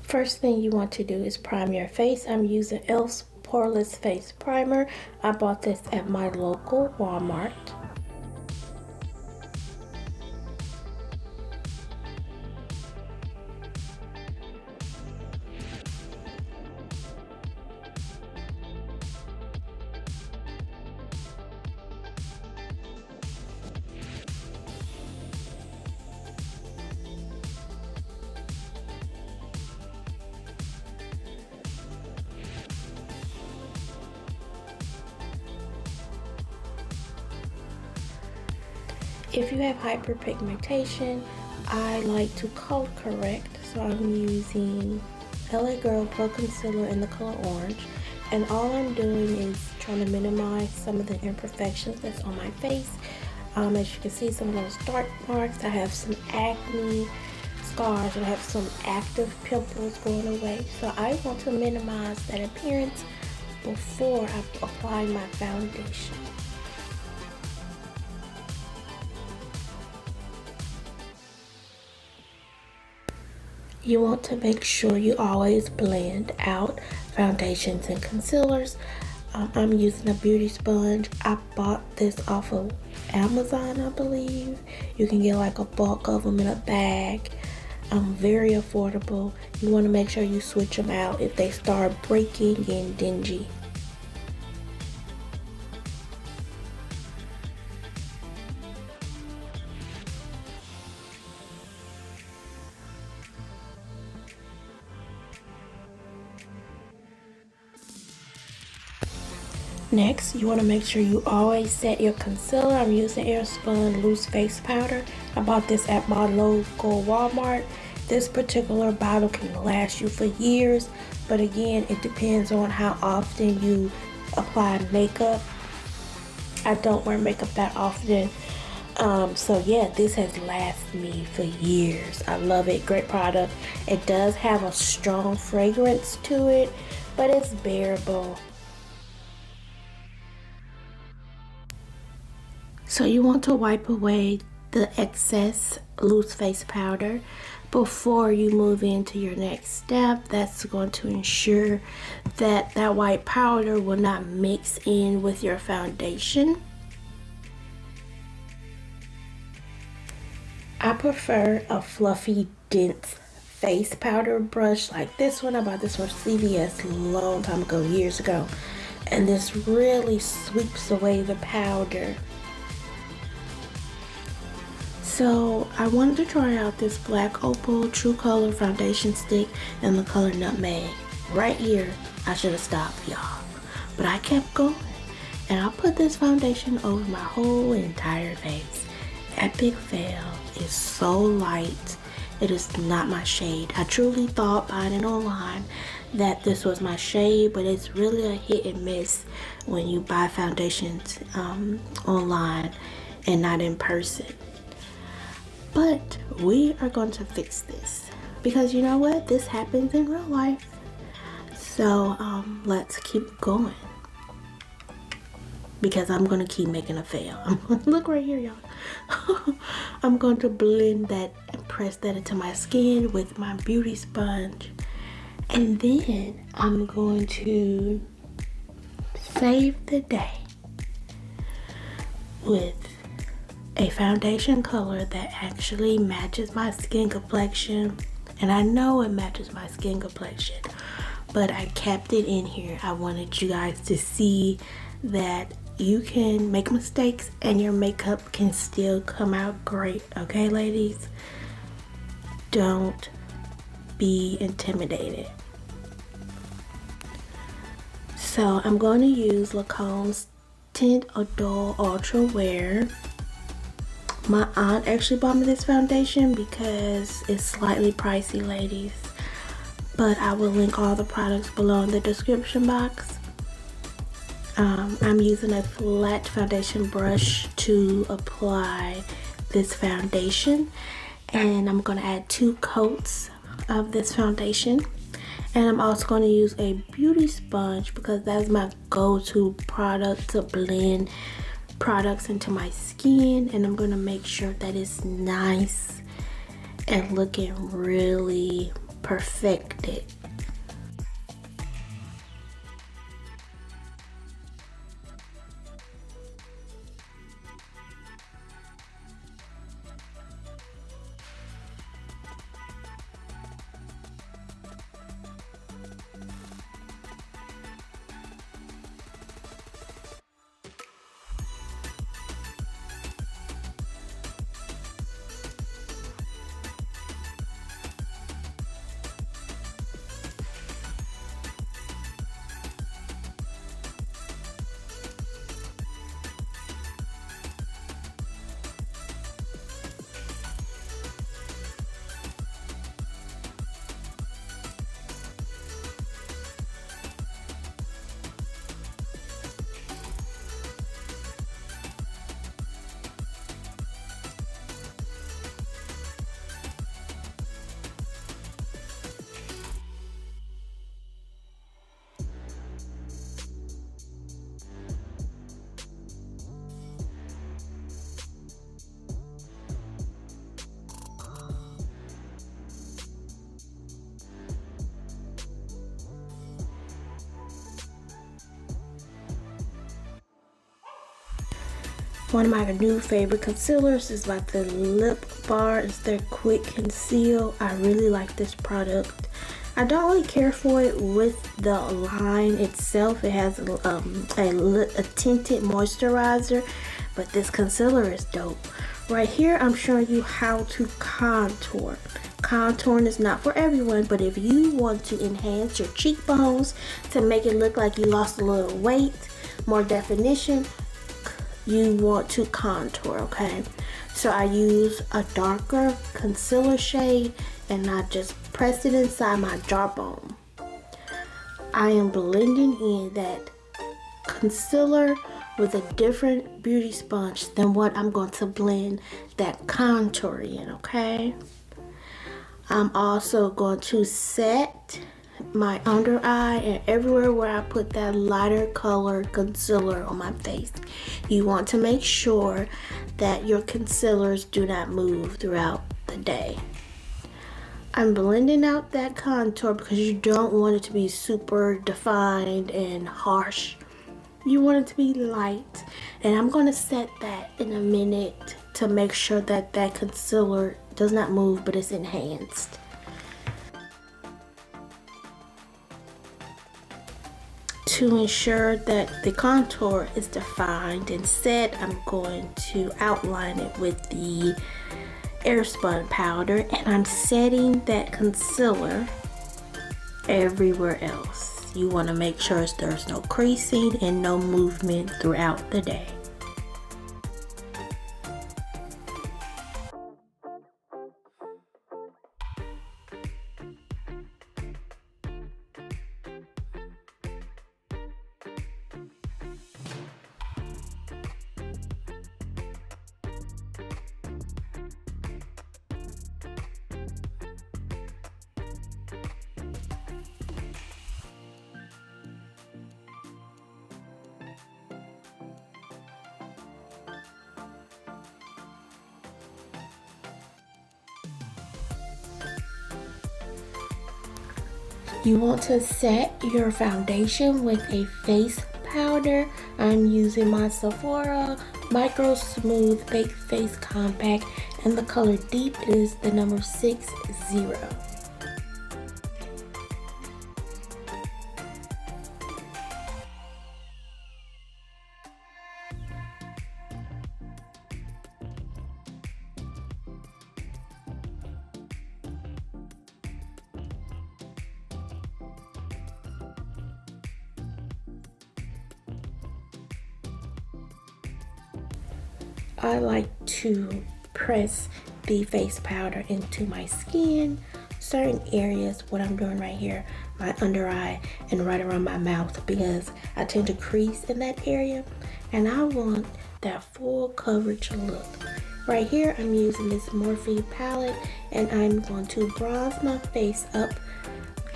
First thing you want to do is prime your face. I'm using E.L.F's Poreless Face Primer. I bought this at my local Walmart. If you have hyperpigmentation, I like to color correct, so I'm using LA Girl Pro Concealer in the color orange, and all I'm doing is trying to minimize some of the imperfections that's on my face. As you can see, some of those dark marks, I have some acne scars, and I have some active pimples going away, so I want to minimize that appearance before I apply my foundation. You want to make sure you always blend out foundations and concealers. I'm using a beauty sponge. I bought this off of Amazon, I believe. You can get like a bulk of them in a bag. Very affordable. You want to make sure you switch them out if they start breaking and dingy. Next, you want to make sure you always set your concealer. I'm using Airspun loose face powder. I bought this at my local Walmart. This particular bottle can last you for years, but again, it depends on how often you apply makeup. I don't wear makeup that often, so yeah, this has lasted me for years. I love it. Great product. It does have a strong fragrance to it, but it's bearable. So you want to wipe away the excess loose face powder before you move into your next step. That's going to ensure that that white powder will not mix in with your foundation. I prefer a fluffy, dense face powder brush like this one. I bought this from CVS a long time ago, years ago. And this really sweeps away the powder. So I wanted to try out this black Opal True Color foundation stick in the color Nutmeg. Right here, I should have stopped, y'all, but I kept going, and I put this foundation over my whole entire face. Epic fail. It's so light. It is not my shade. I truly thought buying it online that this was my shade, but it's really a hit and miss when you buy foundations online and not in person. But we are going to fix this because you know what? This happens in real life. So let's keep going because I'm going to keep making a fail. Look right here, y'all. I'm going to blend that and press that into my skin with my beauty sponge. And then I'm going to save the day with a foundation color that actually matches my skin complexion, and I know it matches my skin complexion, but I kept it in here. I wanted you guys to see that you can make mistakes and your makeup can still come out great. Okay, ladies, don't be intimidated. So I'm going to use Lancome's Teint Idole Ultra Wear. My aunt actually bought me this foundation because it's slightly pricey, ladies, but I will link all the products below in the description box. I'm using a flat foundation brush to apply this foundation, and I'm going to add 2 coats of this foundation, And I'm also going to use a beauty sponge because that's my go-to product to blend products into my skin. And I'm going to make sure that it's nice and looking really perfected. One of my new favorite concealers is by the Lip Bar. It's their Quick Conceal. I really like this product. I don't really care for it with the line itself. It has a tinted moisturizer, but this concealer is dope. Right here, I'm showing you how to contour. Contouring is not for everyone, but if you want to enhance your cheekbones to make it look like you lost a little weight, more definition, you want to contour, okay? So I use a darker concealer shade and I just press it inside my jawbone. I am blending in that concealer with a different beauty sponge than what I'm going to blend that contour in, okay? I'm also going to set my under eye and everywhere where I put that lighter color concealer on my face. You want to make sure that your concealers do not move throughout the day. I'm blending out that contour because you don't want it to be super defined and harsh. You want it to be light, and I'm going to set that in a minute to make sure that that concealer does not move but is enhanced. To ensure that the contour is defined and set, I'm going to outline it with the Airspun powder, and I'm setting that concealer everywhere else. You want to make sure there's no creasing and no movement throughout the day. You want to set your foundation with a face powder. I'm using my Sephora Microsmooth Baked Face Compact, and the color Deep is the number 60. I like to press the face powder into my skin, certain areas, what I'm doing right here, my under eye and right around my mouth, because I tend to crease in that area and I want that full coverage look. Right here I'm using this Morphe palette and I'm going to bronze my face up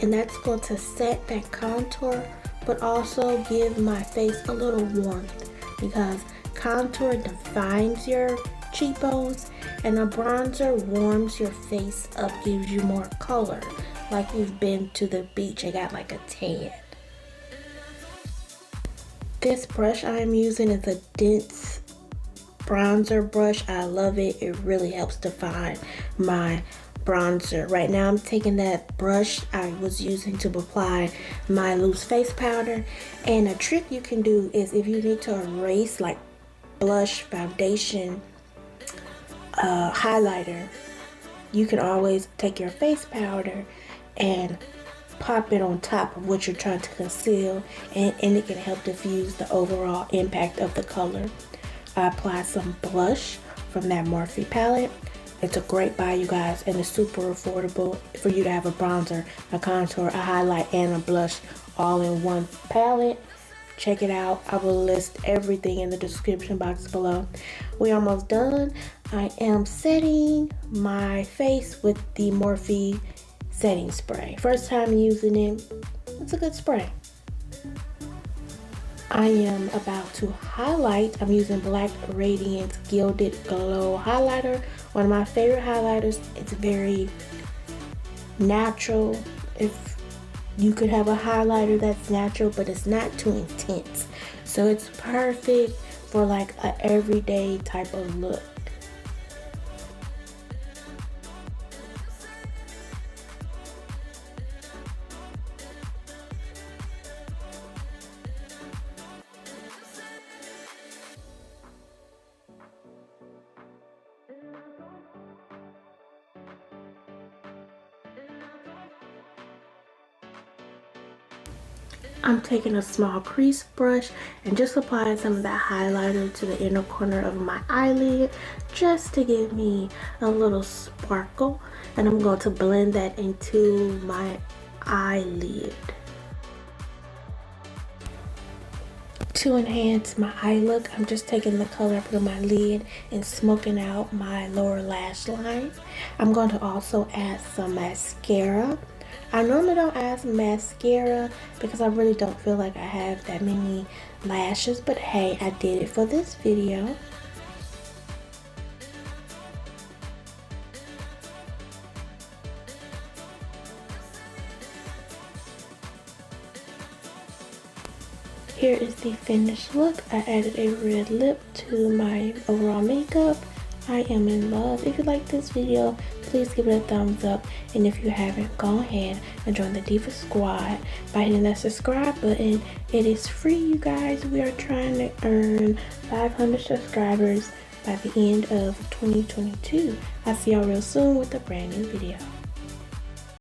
and that's going to set that contour, but also give my face a little warmth, because contour defines your cheekbones and a bronzer warms your face up, gives you more color, like you've been to the beach and got like a tan. This brush I am using is a dense bronzer brush. I love it. It really helps define my bronzer. Right now I'm taking that brush I was using to apply my loose face powder, and a trick you can do is if you need to erase like blush, foundation, highlighter, you can always take your face powder and pop it on top of what you're trying to conceal, and it can help diffuse the overall impact of the color. I applied some blush from that Morphe palette. It's a great buy, you guys, and it's super affordable for you to have a bronzer, a contour, a highlight, and a blush all in one palette. Check it out. I will list everything in the description box below. We're almost done. I am setting my face with the Morphe setting spray. First time using it. It's a good spray. I am about to highlight. I'm using Black Radiance Gilded Glow Highlighter. One of my favorite highlighters. It's very natural. If you could have a highlighter that's natural, but it's not too intense. So it's perfect for like a everyday type of look. I'm taking a small crease brush and just applying some of that highlighter to the inner corner of my eyelid, just to give me a little sparkle. And I'm going to blend that into my eyelid. To enhance my eye look, I'm just taking the color up on my lid and smoking out my lower lash line. I'm going to also add some mascara. I normally don't add some mascara because I really don't feel like I have that many lashes, but hey, I did it for this video. Here is the finished look. I added a red lip to my overall makeup. I am in love. If you like this video, please give it a thumbs up, and if you haven't, go ahead and join the Diva Squad by hitting that subscribe button. It is free, you guys. We are trying to earn 500 subscribers by the end of 2022. I'll see y'all real soon with a brand new video.